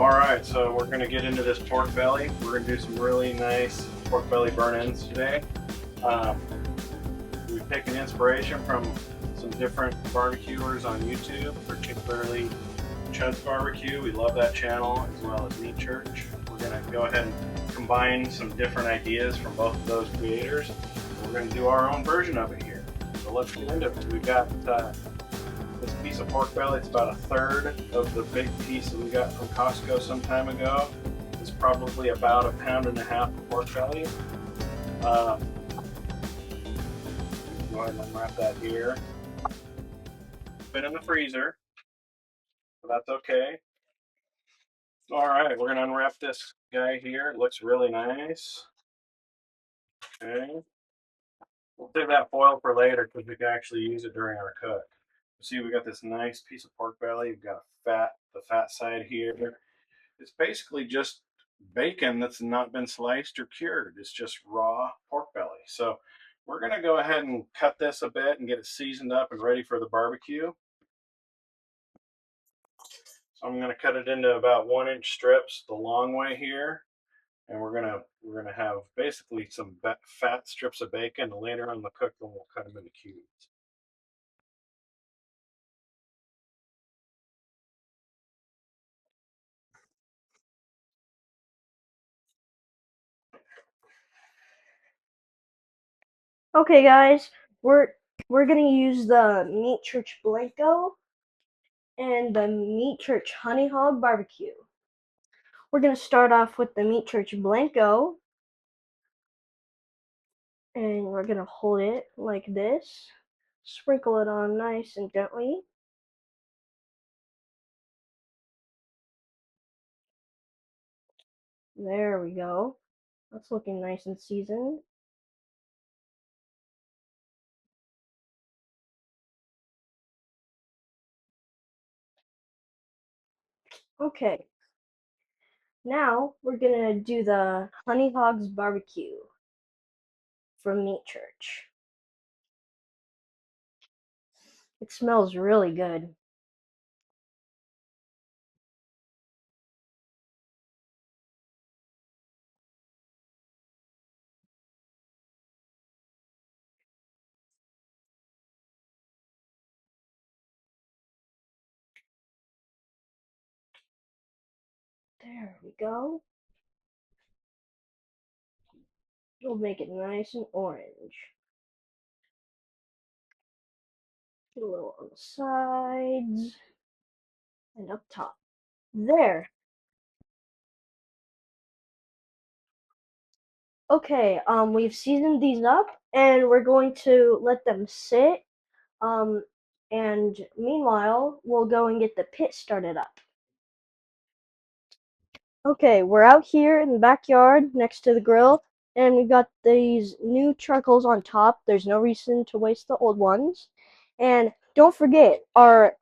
Alright, so we're going to get into this pork belly. We're going to do some really nice pork belly burn-ins today. We've taken inspiration from some different barbecuers on YouTube, particularly Chud's Barbecue. We love that channel, as well as Meat Church. We're going to go ahead and combine some different ideas from both of those creators. We're going to do our own version of it here. So let's get into it. We've got this piece of pork belly. It's about a third of the big piece that we got from Costco some time ago. It's probably about 1.5 pounds of pork belly. Go ahead and unwrap that here. Been in the freezer, so that's okay. All right, we're gonna unwrap this guy here. It looks really nice. Okay, we'll save that foil for later because we can actually use it during our cook. See, we got this nice piece of pork belly. We've got the fat side here. It's basically just bacon that's not been sliced or cured. It's just raw pork belly. So we're going to go ahead and cut this a bit and get it seasoned up and ready for the barbecue. So I'm going to cut it into about 1-inch strips the long way here. And we're gonna have basically some fat strips of bacon, and later on the cook them we'll cut them into cubes. Okay, guys, we're gonna use the Meat Church Blanco and the Meat Church Honey Hog Barbecue. We're gonna start off with the Meat Church Blanco, and we're gonna hold it like this, sprinkle it on nice and gently. There we go. That's looking nice and seasoned. Okay, now we're gonna do the Honey Hogs Barbecue from Meat Church. It smells really good. There we go. We'll make it nice and orange. Get a little on the sides and up top. There. Okay, we've seasoned these up and we're going to let them sit. Um, and meanwhile, we'll go and get the pit started up. Okay, we're out here in the backyard next to the grill, and we've got these new charcoals on top. There's no reason to waste the old ones. And don't forget, our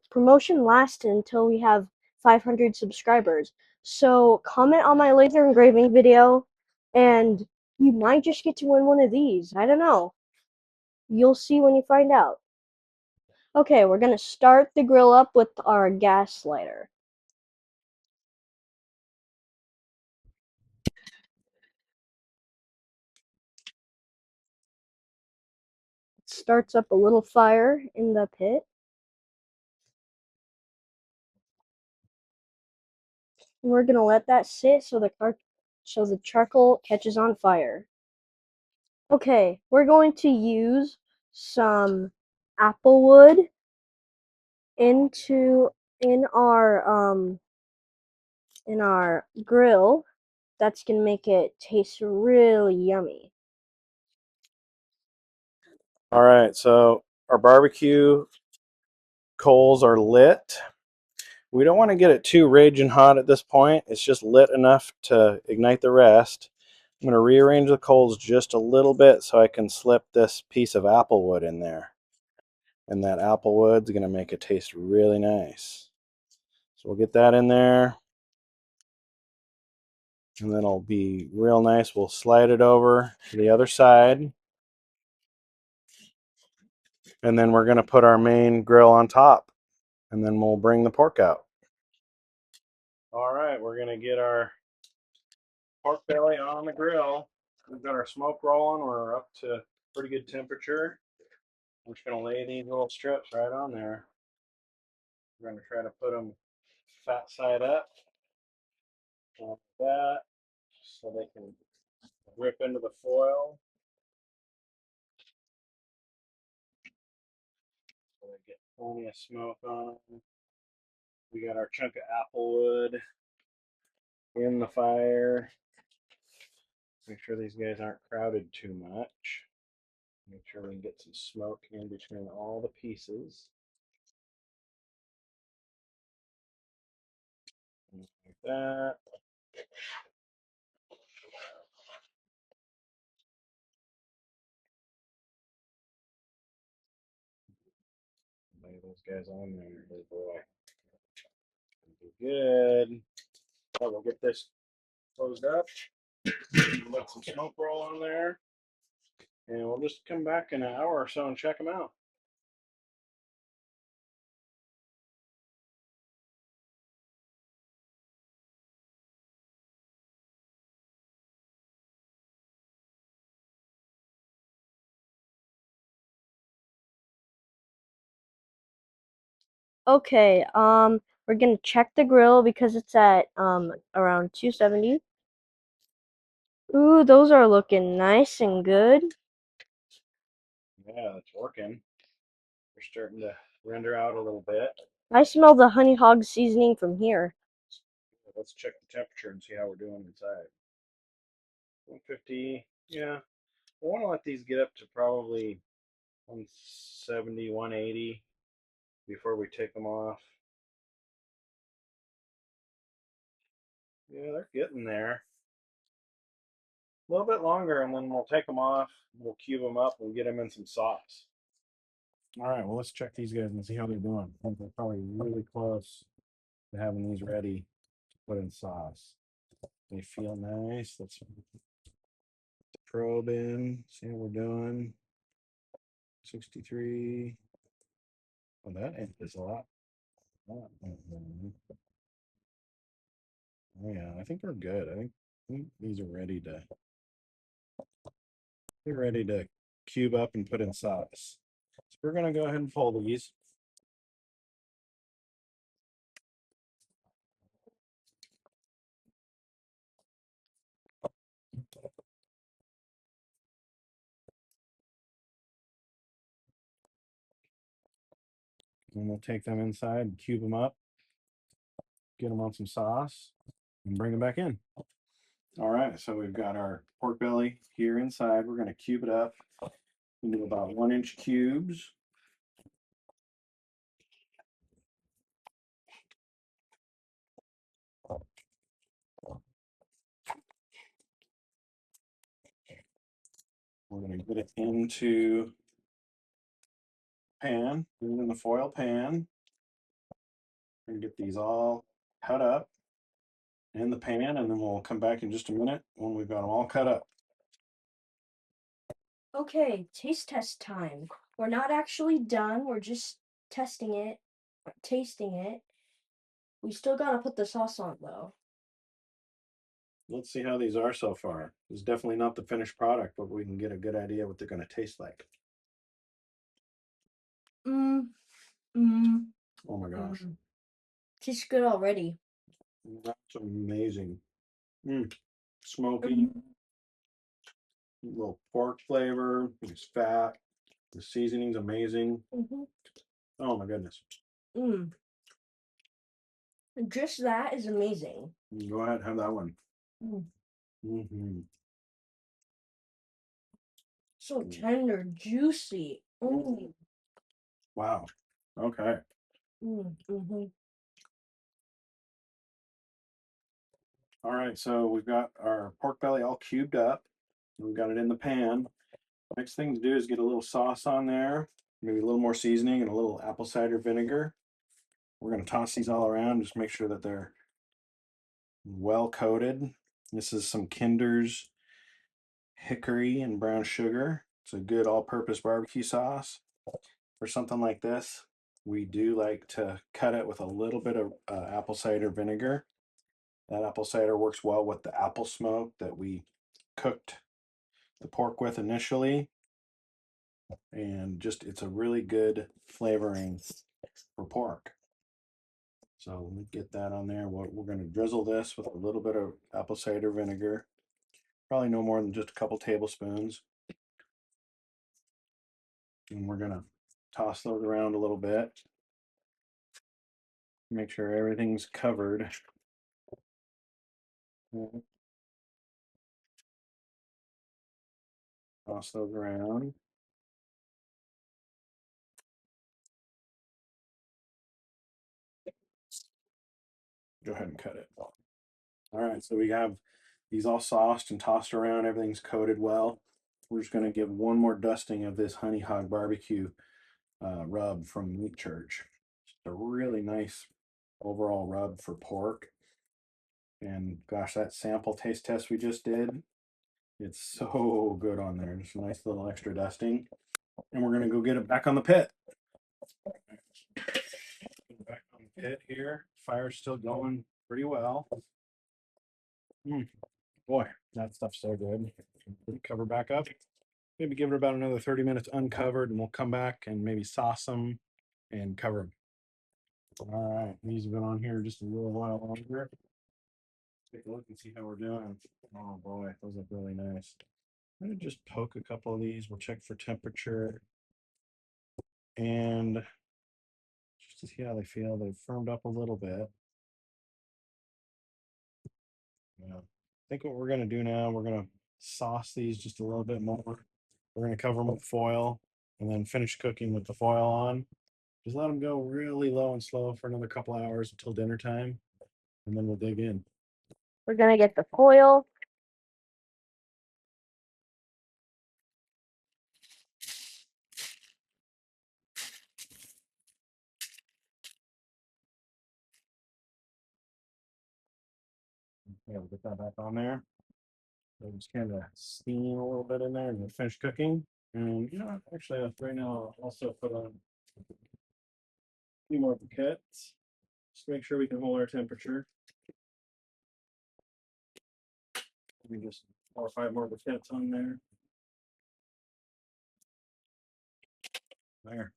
promotion lasts until we have 500 subscribers. So comment on my laser engraving video, and you might just get to win one of these. I don't know. You'll see when you find out. Okay, we're gonna start the grill up with our gas lighter. It starts up a little fire in the pit. We're gonna let that sit so the charcoal catches on fire. Okay, we're going to use some apple wood into in our grill. That's gonna make it taste really yummy. All right, so our barbecue coals are lit. We don't want to get it too raging hot at this point. It's just lit enough to ignite the rest. I'm going to rearrange the coals just a little bit so I can slip this piece of apple wood in there. And that apple wood's going to make it taste really nice. So we'll get that in there. And then it'll be real nice. We'll slide it over to the other side. And then we're going to put our main grill on top. And then we'll bring the pork out. All right, we're gonna get our pork belly on the grill. We've got our smoke rolling. We're up to pretty good temperature. I'm just gonna lay these little strips right on there. We're gonna try to put them fat side up like that, so they can rip into the foil. So they get plenty of smoke on them. We got our chunk of apple wood in the fire. Make sure these guys aren't crowded too much. Make sure we can get some smoke in between all the pieces. Like that. Lay those guys on there, good boy. Good. So we'll get this closed up. Let some smoke roll on there. And we'll just come back in an hour or so and check them out. Okay, we're gonna check the grill because it's at around 270. Ooh, those are looking nice and good. Yeah, it's working. We're starting to render out a little bit. I smell the honey hog seasoning from here. Let's check the temperature and see how we're doing inside. 150. Yeah. I want to let these get up to probably 170, 180 before we take them off. Yeah, they're getting there. A little bit longer, and then we'll take them off. We'll cube them up and get them in some sauce. All right, well, let's check these guys and see how they're doing. I think they're probably really close to having these ready to put in sauce. They feel nice. Let's probe in, see how we're doing. 63. Oh, that is a lot. Oh, yeah, I think we're good. I think these are ready to. They're ready to cube up and put in sauce. So we're gonna go ahead and fold these. And we'll take them inside, cube them up, get them on some sauce, and bring them back in. All right, so we've got our pork belly here inside. We're gonna cube it up into about 1 inch cubes. We're gonna get it into pan, put it in the foil pan. And get these all cut up in the pan, and then we'll come back in just a minute when we've got them all cut up. Okay, taste test time. We're not actually done. We're just testing it, tasting it. We still gotta put the sauce on though. Let's see how these are so far. It's definitely not the finished product, but we can get a good idea what they're going to taste like. Mmm, mmm. Oh my gosh. Tastes good already. That's amazing. Smoky, little pork flavor. It's fat. The seasoning's amazing. Oh my goodness. Mmm. Just that is amazing. Go ahead, have that one. Mm. So tender, juicy. Wow. Okay. All right, so we've got our pork belly all cubed up. We've got it in the pan. Next thing to do is get a little sauce on there, maybe a little more seasoning and a little apple cider vinegar. We're going to toss these all around, just make sure that they're well coated. This is some Kinder's hickory and brown sugar. It's a good all-purpose barbecue sauce. For something like this, we do like to cut it with a little bit of apple cider vinegar. That apple cider works well with the apple smoke that we cooked the pork with initially. And just, it's a really good flavoring for pork. So let me get that on there. We're going to drizzle this with a little bit of apple cider vinegar. Probably no more than just a couple tablespoons. And we're going to toss those around a little bit. Make sure everything's covered. Toss those around. Go ahead and cut it. All right, so we have these all sauced and tossed around. Everything's coated well. We're just going to give one more dusting of this honey hog barbecue rub from Meat Church. Just a really nice overall rub for pork. And gosh, that sample taste test we just did, it's so good on there. Just a nice little extra dusting. And we're going to go get it back on the pit. Back on the pit here. Fire's still going pretty well. Boy, that stuff's so good. Cover back up. Maybe give it about another 30 minutes uncovered, and we'll come back and maybe sauce them and cover them. All right, these have been on here just a little while longer. Take a look and see how we're doing. Oh boy, those look really nice. I'm gonna just poke a couple of these. We'll check for temperature and just to see how they feel. They've firmed up a little bit. Yeah. I think what we're gonna do now, we're gonna sauce these just a little bit more. We're gonna cover them with foil and then finish cooking with the foil on. Just let them go really low and slow for another couple hours until dinner time, and then we'll dig in. We're gonna get the foil. Yeah, we'll get that back on there. So just kind of steam a little bit in there and then finish cooking. And you know, actually, right now I'll also put on a few more briquettes. Just to make sure we can hold our temperature. Maybe just 4 or 5 more briquettes on there. There.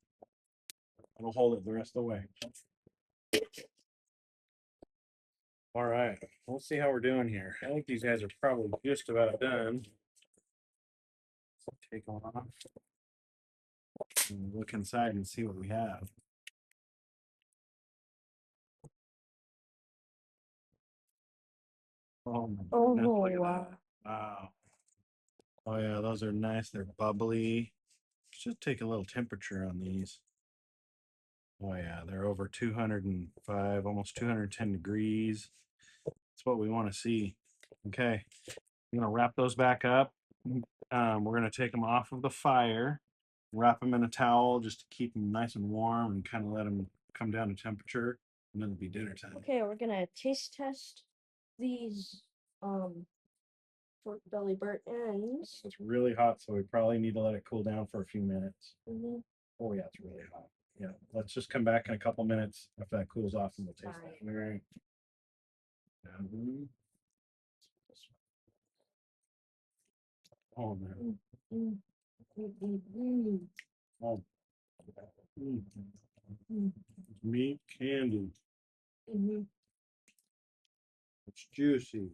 It'll hold it the rest of the way. All right, let's see how we're doing here. I think these guys are probably just about done. So take them off and look inside and see what we have. Oh my Oh goodness, look at wow. that. Wow. Oh yeah, those are nice. They're bubbly. Just take a little temperature on these. Oh yeah, they're over 205, almost 210 degrees. That's what we want to see. Okay, I'm gonna wrap those back up. We're gonna take them off of the fire, wrap them in a towel just to keep them nice and warm and kind of let them come down to temperature, and then it'll be dinner time. Okay, we're gonna taste test these pork belly burnt ends. It's really hot, so we probably need to let it cool down for a few minutes. Mm-hmm. Oh yeah, it's really hot. Yeah, let's just come back in a couple minutes after that cools off and we'll taste that. All right. Oh man. Mm, mm, mm, mm, Oh. It's meat candy. mm. It's juicy.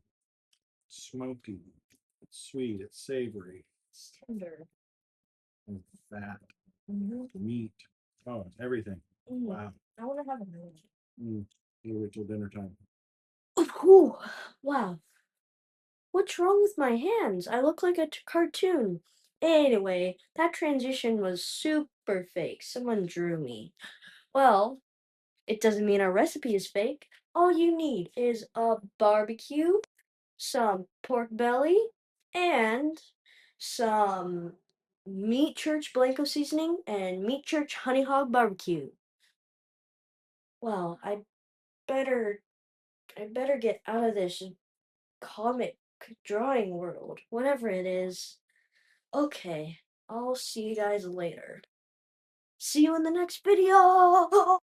It's smoky. It's sweet. It's savory. It's tender. And fat. Mm-hmm. Meat. Oh, it's everything. Wow. I want to have another. We'll wait till dinner time. Ooh, wow. What's wrong with my hands? I look like a cartoon. Anyway, that transition was super fake. Someone drew me. Well, it doesn't mean our recipe is fake. All you need is a barbecue, some pork belly, and some Meat Church Blanco seasoning and Meat Church Honey Hog barbecue. Well, better I better get out of this comic drawing world, whatever it is. Okay, I'll see you guys later. See you in the next video!